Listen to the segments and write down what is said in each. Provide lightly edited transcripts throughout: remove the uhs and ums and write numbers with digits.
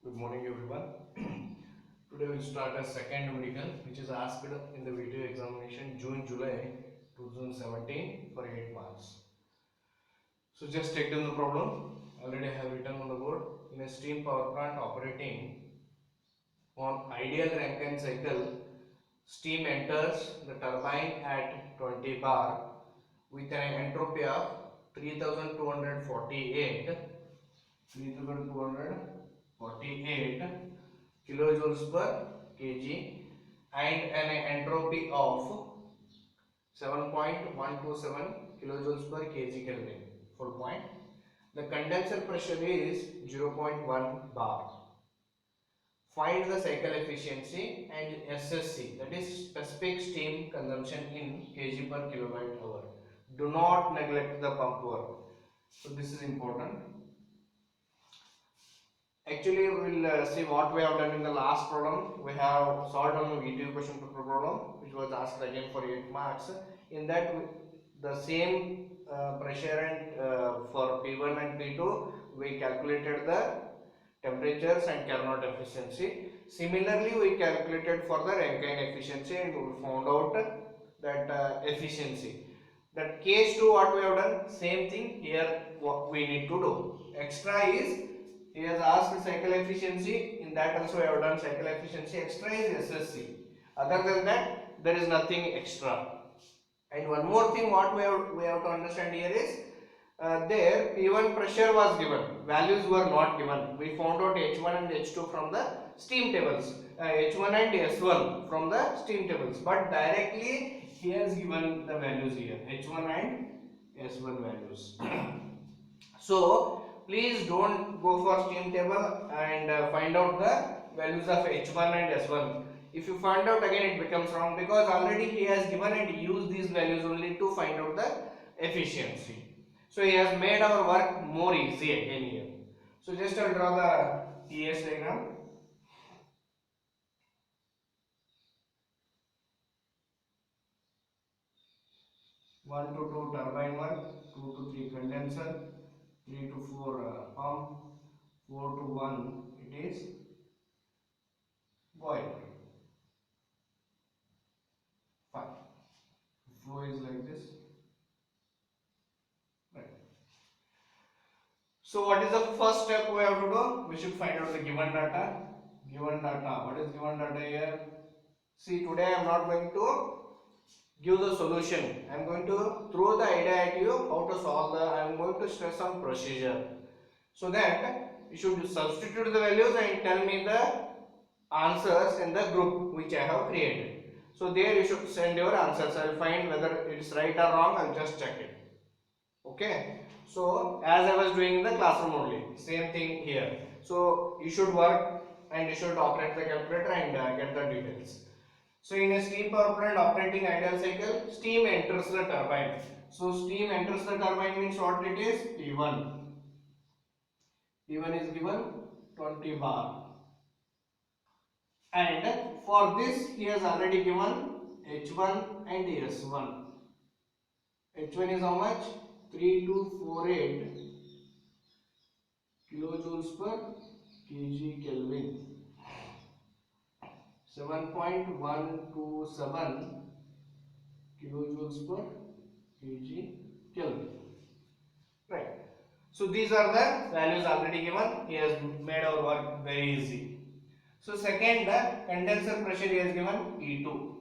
Good morning, everyone. Today we'll start a second numerical which is asked in the video examination June-July 2017 for 8 marks. So just take down the problem. Already I have written on the board. In a steam power plant operating on ideal Rankine cycle, steam enters the turbine at 20 bar with an entropy of 3248 kilojoules per kg and an entropy of 7.127 kilojoules per kg Kelvin. Full point. The condenser pressure is 0.1 bar. Find the cycle efficiency and SSC, that is specific steam consumption in kg per kilowatt hour. Do not neglect the pump work. So this is important. Actually, we will see what we have done in the last problem. We have solved on a video question paper problem which was asked again for 8 marks. In that, the same pressure and for P1 and P2, we calculated the temperatures and Carnot efficiency. Similarly, we calculated for the Rankine efficiency and we found out that efficiency. That case 2 what we have done, same thing here what we need to do. Extra is, he has asked cycle efficiency, in that also we have done cycle efficiency. Extra is SSC. Other than that, there is nothing extra. And one more thing what we have to understand here is, there P1 pressure was given, values were not given. We found out H1 and H2 from the steam tables, H1 and S1 from the steam tables, but directly he has given the values here, H1 and S1 values. So please don't go for steam table and find out the values of H1 and S1. If you find out again, it becomes wrong because already he has given and used these values only to find out the efficiency. So he has made our work more easy again here. So just I'll draw the TS diagram. One to two turbine work, 2 to 3 condenser, 3 to 4 pump, 4 to 1 it is boiler. 5. Flow is like this. Right. So what is the first step we have to do? We should find out the given data. Given data. What is given data here? See, today I am not going to give the solution. I am going to throw the idea at you how to solve the. I am going to stress on procedure. So that you should substitute the values and tell me the answers in the group which I have created. So there you should send your answers. I will find whether it is right or wrong. I will just check it. Okay. So as I was doing in the classroom only, same thing here. So you should work and you should operate the calculator and get the details. So in a steam power plant operating ideal cycle, steam enters the turbine. So steam enters the turbine means what it is? P1. P1 is given 20 bar. And for this he has already given H1 and S1. H1 is how much? 3248 kilojoules per kg Kelvin. 7.127 kilojoules per kg Kelvin. Right. So these are the values already given. He has made our work very easy. So second, the condenser pressure he has given P2.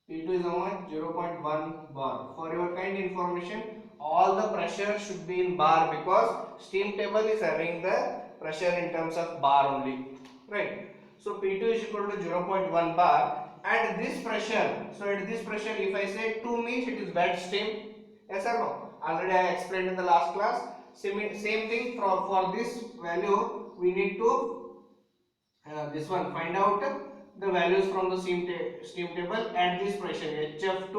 P2 is how much? 0.1 bar. For your kind information, all the pressure should be in bar because steam table is having the pressure in terms of bar only. Right. So P2 is equal to 0.1 bar. At this pressure, so at this pressure, if I say 2 means it is wet steam. Yes or no? Already I explained in the last class. Same thing for this value, we need to this one find out the values from the steam table at this pressure, HF2,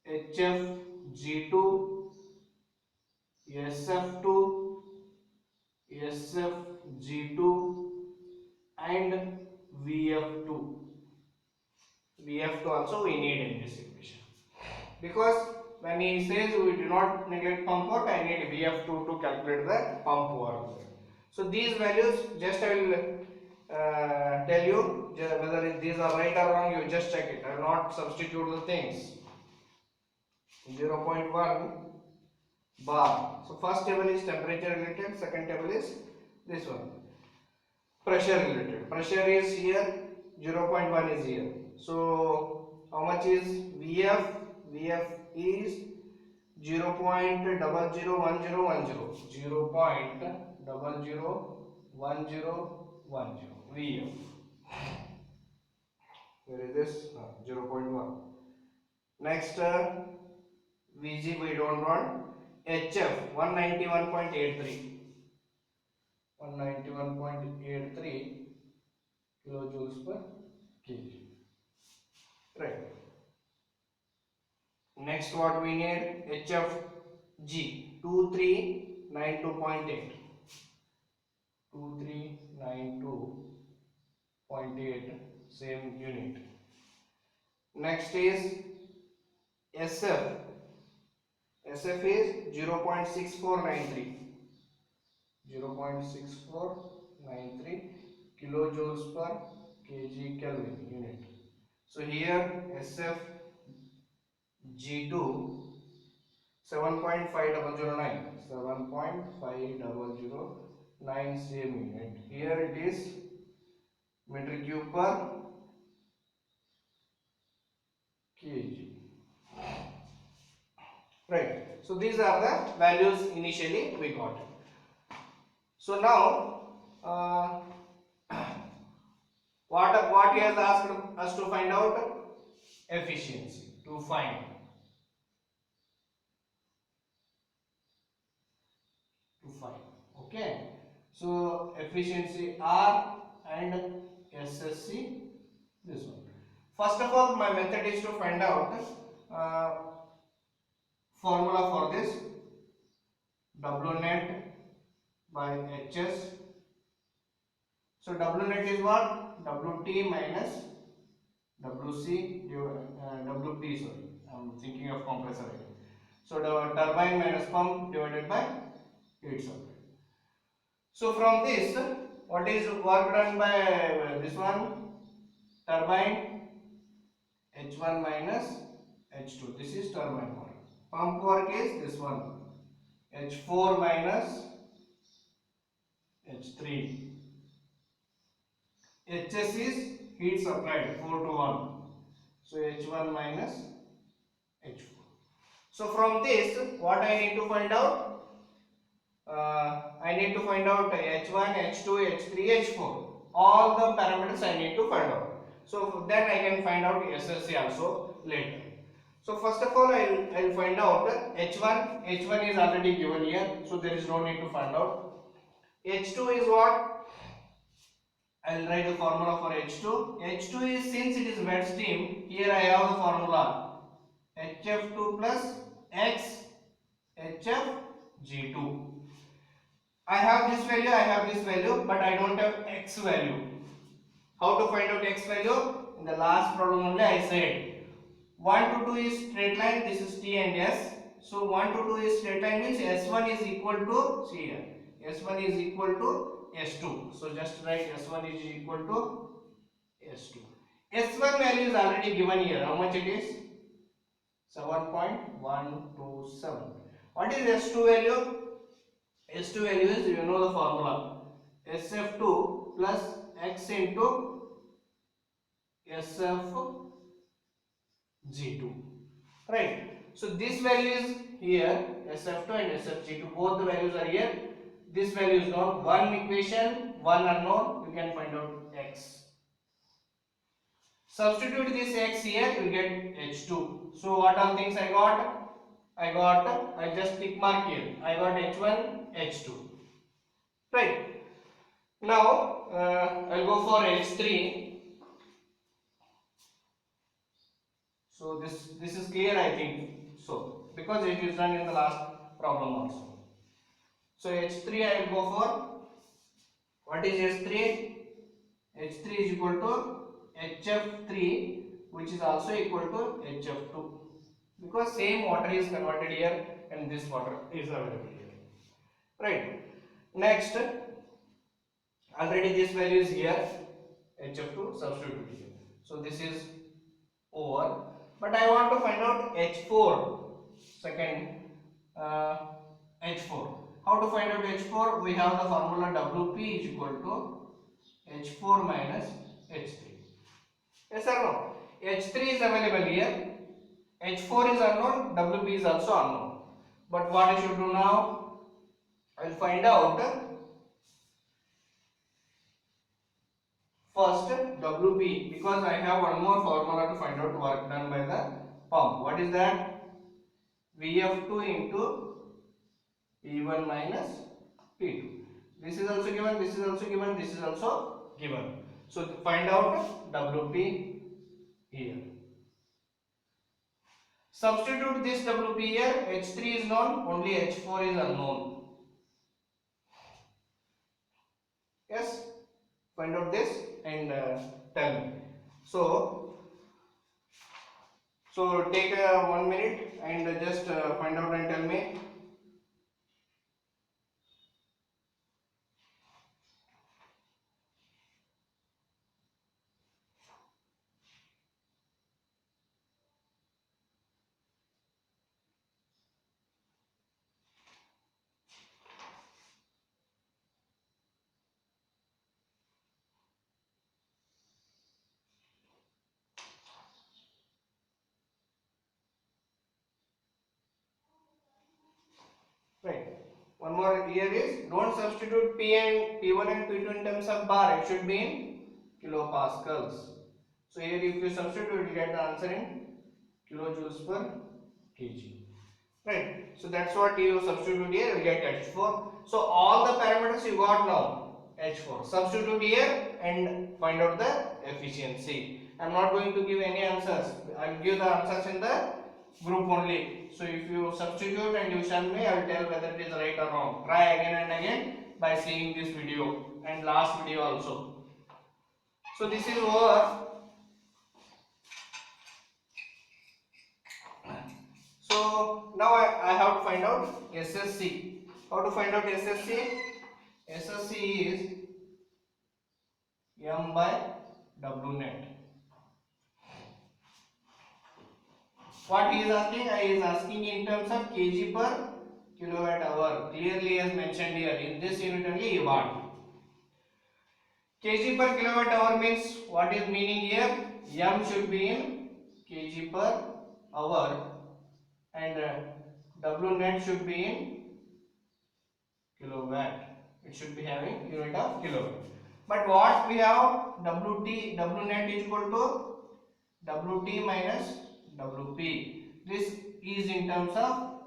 HFG2, SF2, SFG2 and VF2. VF2 also we need in this equation because when he says we do not neglect pump work, I need VF2 to calculate the pump work. So these values just I will tell you whether these are right or wrong. You just check it. I will not substitute the things. 0.1 bar. So first table is temperature related. Second table is this one, pressure related. Pressure is here. 0.1 is here. So how much is VF? VF is 0.001010. 0.001010 VF. Where is this? 0.1. Next VG we don't want. HF 191.83. 191.83 kilojoules per kg. Right. Next what we need? HFG 2392.8. 2392.8, same unit. Next is SF. SF is 0.6493. 0.6493 kilojoules per kg Kelvin unit. So here SF G2 7.5009, 7.5009 same unit. Here it is meter cube per kg. Right. So these are the values initially we got. So now what he has asked us to find out? Efficiency. To find okay. So efficiency R and SSC, this one. First of all, my method is to find out formula for this. W net by HS. So W net is what? WT minus WC WP, sorry, I am thinking of compressor again. So the turbine minus pump divided by heat supply. So from this, what is work done by this one? Turbine H1 minus H2. This is turbine work. Pump work is this one, H4 minus H3. HS is heat supplied 4 to 1. So H1 minus H4. So from this, what I need to find out? I need to find out H1, H2, H3, H4. All the parameters I need to find out. So then I can find out SSC also later. So first of all, I'll find out H1. H1 is already given here, so there is no need to find out. H2 is what? I will write the formula for H2. H2 is, since it is wet steam, here I have the formula HF2 plus X HFG2. I have this value, but I don't have X value. How to find out X value? In the last problem only I said 1 to 2 is straight line, this is T and S. So 1 to 2 is straight line means S1 is equal to, see here, S1 is equal to S2. So just write S1 is equal to S2. S1 value is already given here. How much it is? 7.127. What is S2 value? S2 value is, you know the formula, SF2 plus X into SFG2. Right. So this value is here, SF2 and SFG2. Both the values are here. This value is known. One equation, one unknown. You can find out X. Substitute this X here, you get H2. So what all things I got? I just tick mark here. I got H1, H2. Right. Now I'll go for H3. So this is clear, I think so, because it is done in the last problem also. So H3 I will go for, what is H3? H3 is equal to HF3, which is also equal to HF2, because same water is converted here and this water is available here. Right. Next, Already this value is here, HF2 substitute here. So this is over, but I want to find out H4. Second, H4. How to find out H4? We have the formula WP is equal to H4 minus H3. Yes or no? H3 is available here, H4 is unknown, WP is also unknown. But what I should do now? I will find out first WP, because I have one more formula to find out work done by the pump. What is that? VF2 into P1 minus P2. This is also given, this is also given, this is also given. So to find out WP here. Substitute this WP here. H3 is known, only H4 is unknown. Yes, find out this and tell me. So take 1 minute and just find out and tell me. Right. One more here is, don't substitute P1 and P2 in terms of bar. It should be in kilopascals. So here if you substitute, you will get the answer in kilojoules per kg. Right. So that's what you substitute here. You get H4. So all the parameters you got now. H4. Substitute here and find out the efficiency. I am not going to give any answers. I will give the answers in the group only. So if you substitute and you send me, I will tell whether it is right or wrong. Try again and again by seeing this video and last video also. So this is over. So now I have to find out SSC. How to find out SSC? SSC is M by W net. What he is asking? He is asking in terms of kg per kilowatt hour. Clearly as mentioned here, in this unit only you want. Kg per kilowatt hour means, what is meaning here? M should be in kg per hour and W net should be in kilowatt. It should be having unit of kilowatt. But what we have, W net is equal to WT minus WP. This is in terms of